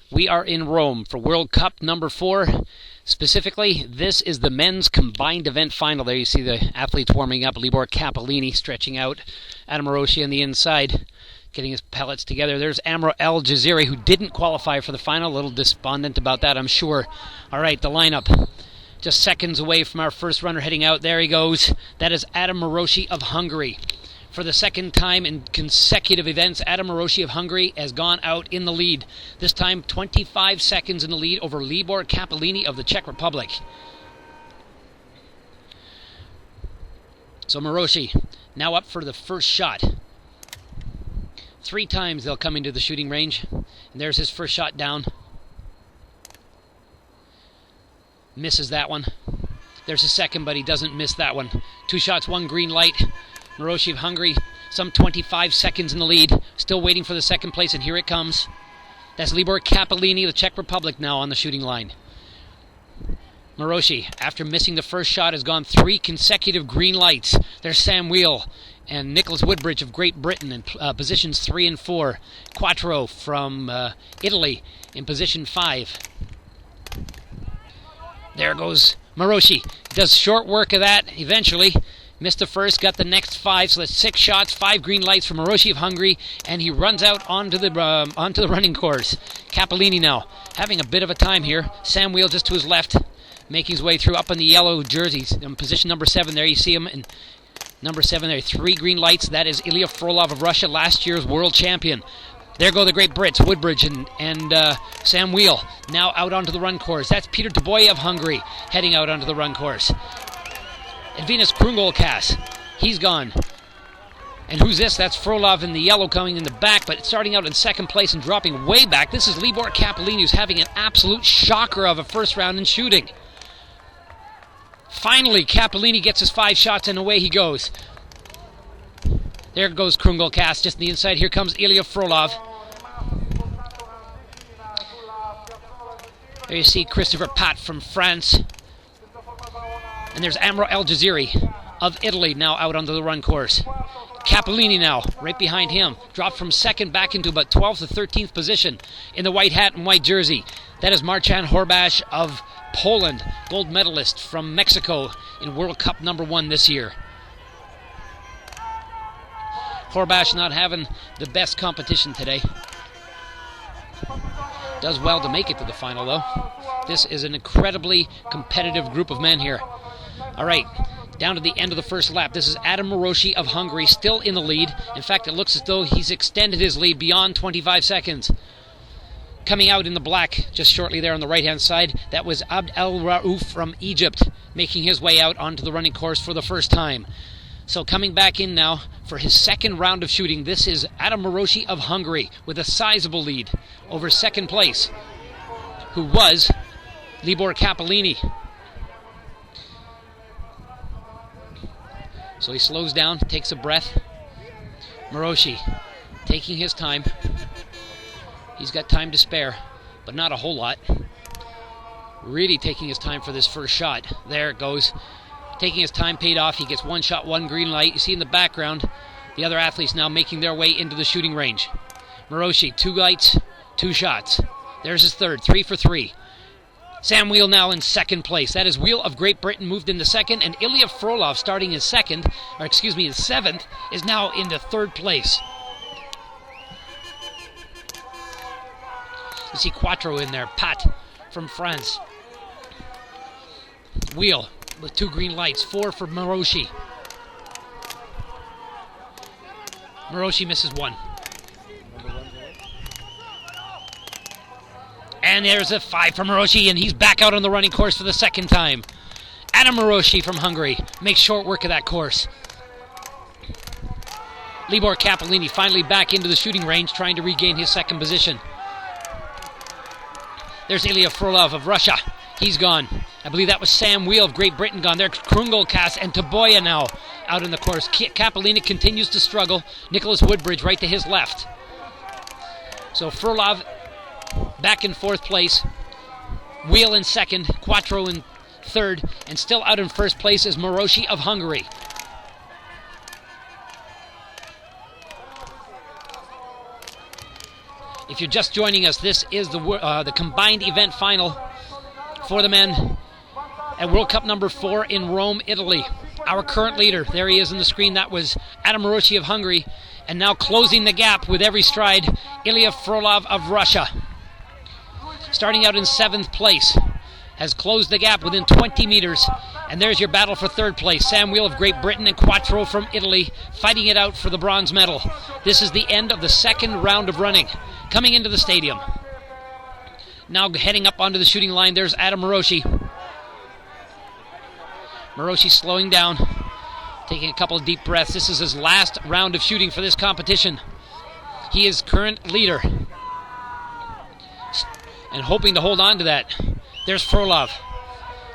We are in Rome for World Cup number 4. Specifically, this is the men's combined event final. There you see the athletes warming up. Libor Capellini stretching out. Adam Hiroshi on the inside, getting his pellets together. There's Amro El Jaziri, who didn't qualify for the final. A little despondent about that, I'm sure. All right, the lineup. Just seconds away from our first runner heading out. There he goes. That is Adam Hiroshi of Hungary. For the second time in consecutive events, Adam Hiroshi of Hungary has gone out in the lead. This time 25 seconds in the lead over Libor Capellini of the Czech Republic. So Hiroshi now up for the first shot. 3 times they'll come into the shooting range. And there's his first shot down. Misses that one. There's a second, but he doesn't miss that one. 2 shots, 1 green light. Hiroshi of Hungary, some 25 seconds in the lead. Still waiting for the second place, and here it comes. That's Libor Capellini of the Czech Republic now on the shooting line. Hiroshi, after missing the first shot, has gone 3 consecutive green lights. There's Sam Wheel and Nicholas Woodbridge of Great Britain in positions 3 and 4. Quattro from Italy in position 5. There goes Hiroshi. Does short work of that eventually. Missed the first, got the next 5, so that's 6 shots, 5 green lights from Hiroshi of Hungary, and he runs out onto the running course. Capellini now, having a bit of a time here. Sam Wheel just to his left, making his way through up in the yellow jerseys. In position number 7 there, you see him in number 7 there. 3 green lights, that is Ilya Frolov of Russia, last year's world champion. There go the great Brits, Woodbridge and Sam Wheel, now out onto the run course. That's Peter Dubois of Hungary, heading out onto the run course. And Venus Krungolkas, he's gone. And who's this? That's Frolov in the yellow coming in the back, but starting out in second place and dropping way back. This is Libor Capellini, who's having an absolute shocker of a first round in shooting. Finally, Capellini gets his 5 shots and away he goes. There goes Krungolkas just on the inside. Here comes Ilya Frolov. There you see Christopher Pat from France. And there's Amro El Jaziri of Italy now out onto the run course. Capellini now, right behind him. Dropped from second back into about 12th or 13th position in the white hat and white jersey. That is Marcin Horbash of Poland, gold medalist from Mexico in World Cup number 1 this year. Horbash not having the best competition today. Does well to make it to the final, though. This is an incredibly competitive group of men here. All right, down to the end of the first lap. This is Adam Hiroshi of Hungary, still in the lead. In fact, it looks as though he's extended his lead beyond 25 seconds. Coming out in the black, just shortly there on the right-hand side, that was Abd El Raouf from Egypt, making his way out onto the running course for the first time. So coming back in now for his second round of shooting, this is Adam Hiroshi of Hungary with a sizable lead over second place, who was Libor Capellini. So he slows down, takes a breath. Hiroshi taking his time. He's got time to spare, but not a whole lot. Really taking his time for this first shot. There it goes. Taking his time paid off. He gets 1 shot, 1 green light. You see in the background, the other athletes now making their way into the shooting range. Hiroshi, 2 lights, 2 shots. There's his third, 3 for 3. Sam Wheel now in second place. That is Wheel of Great Britain moved into second, and Ilya Frolov starting in seventh, is now in the third place. You see Quattro in there, Pat from France. Wheel with 2 green lights, 4 for Hiroshi. Hiroshi misses 1. And there's a 5 from Hiroshi, and he's back out on the running course for the second time. Adam Hiroshi from Hungary makes short work of that course. Libor Capellini finally back into the shooting range, trying to regain his second position. There's Ilya Frolov of Russia. He's gone. I believe that was Sam Wheel of Great Britain gone. There's Krungolkas and Dubois now out in the course. Capellini continues to struggle. Nicholas Woodbridge right to his left. So Frolov back in 4th place. Wheel in second. Quattro in third. And still out in first place is Hiroshi of Hungary. If If you're just joining us, this is the combined event final for the men at World Cup number 4 in Rome, Italy. Our current leader, there he is on the screen, that was Adam Maroshi of Hungary, and now closing the gap with every stride, Ilya Frolov of Russia. Starting out in 7th place, has closed the gap within 20 meters, and there's your battle for 3rd place. Sam Wheel of Great Britain and Quattro from Italy fighting it out for the bronze medal. This is the end of the 2nd round of running. Coming into the stadium. Now heading up onto the shooting line, there's Adam Maroshi. Maroshi slowing down, taking a couple of deep breaths. This is his last round of shooting for this competition. He is current leader and hoping to hold on to that. There's Frolov.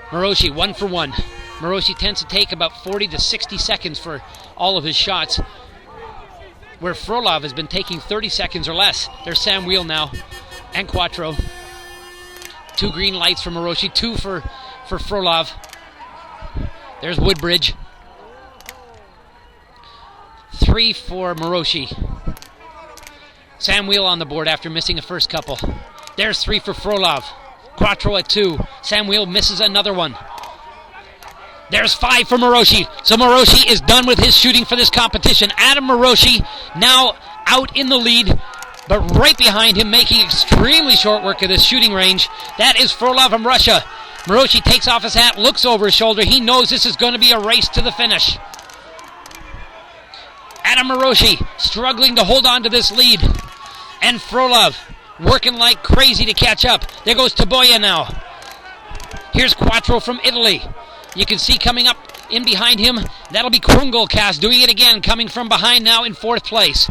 Maroshi, 1 for 1. Maroshi tends to take about 40 to 60 seconds for all of his shots, where Frolov has been taking 30 seconds or less. There's Sam Wheel now, and Quattro. 2 green lights for Maroshi, 2 for Frolov. There's Woodbridge. 3 for Maroshi. Sam Wheel on the board after missing the first couple. There's 3 for Frolov. Quattro at 2. Sam Wheel misses another one. There's 5 for Maroshi. So Maroshi is done with his shooting for this competition. Adam Maroshi now out in the lead, but right behind him, making extremely short work of this shooting range, that is Frolov from Russia. Maroshi takes off his hat, looks over his shoulder. He knows this is going to be a race to the finish. Adam Maroshi struggling to hold on to this lead. And Frolov working like crazy to catch up. There goes Taboya now. Here's Quattro from Italy. You can see coming up in behind him, that'll be Krungolkas doing it again, coming from behind now in 4th place.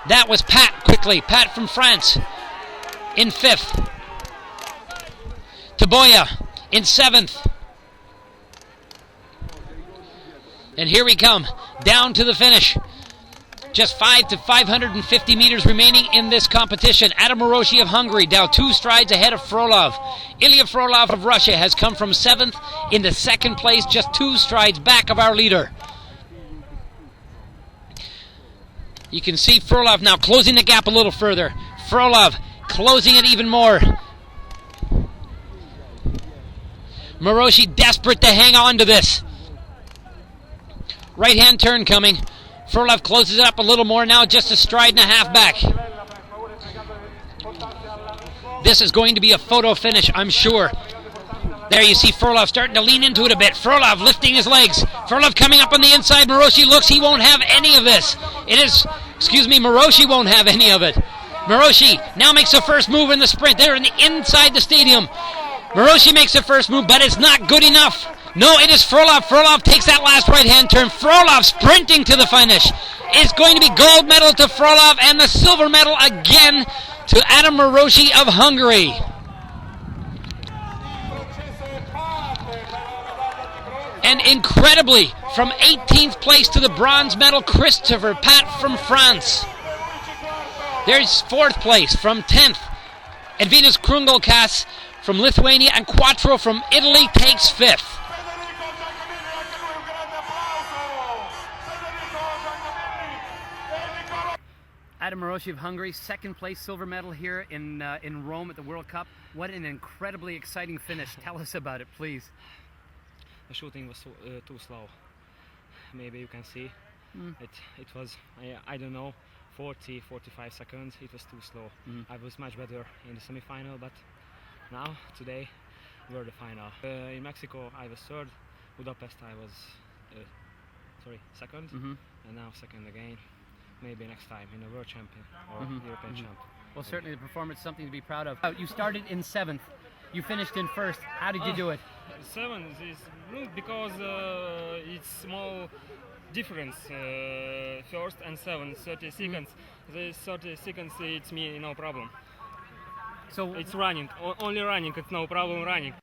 That was Pat quickly. Pat from France in 5th. Taboya in 7th. And here we come, down to the finish. Just 5 to 550 meters remaining in this competition. Adam Maroshi of Hungary now 2 strides ahead of Frolov. Ilya Frolov of Russia has come from 7th into 2nd place, just 2 strides back of our leader. You can see Frolov now closing the gap a little further. Frolov closing it even more. Maroshi desperate to hang on to this. Right-hand turn coming. Frolov closes it up a little more now, just a stride and a half back. This is going to be a photo finish, I'm sure. There you see Frolov starting to lean into it a bit. Frolov lifting his legs. Frolov coming up on the inside. Maroshi looks, he won't have any of this. Maroshi won't have any of it. Maroshi now makes the first move in the sprint. They're inside the stadium. Maroshi makes the first move, but it's not good enough. No, it is Frolov. Frolov takes that last right-hand turn. Frolov sprinting to the finish. It's going to be gold medal to Frolov and the silver medal again to Adam Maroshi of Hungary. And incredibly, from 18th place to the bronze medal, Christopher Pat from France. There's 4th place from 10th. Edvinas Krungolkas from Lithuania and Quattro from Italy takes 5th. Adam Maroshi of Hungary, 2nd place, silver medal here in Rome at the World Cup. What an incredibly exciting finish. Tell us about it, please. The shooting was too slow. Maybe you can see. It was, I don't know, 40-45 seconds. It was too slow. I was much better in the semi-final, but now, today, we're the final. In Mexico, I was 3rd. Budapest, I was 2nd. And now 2nd again. Maybe next time in a world champion or European champion. Well, certainly the performance is something to be proud of. You started in 7th. You finished in 1st. How did you do it? 7th is good because it's small difference. 1st and 7th, 30 seconds. The 30 seconds, it's me, no problem. So it's running, only running. It's no problem running.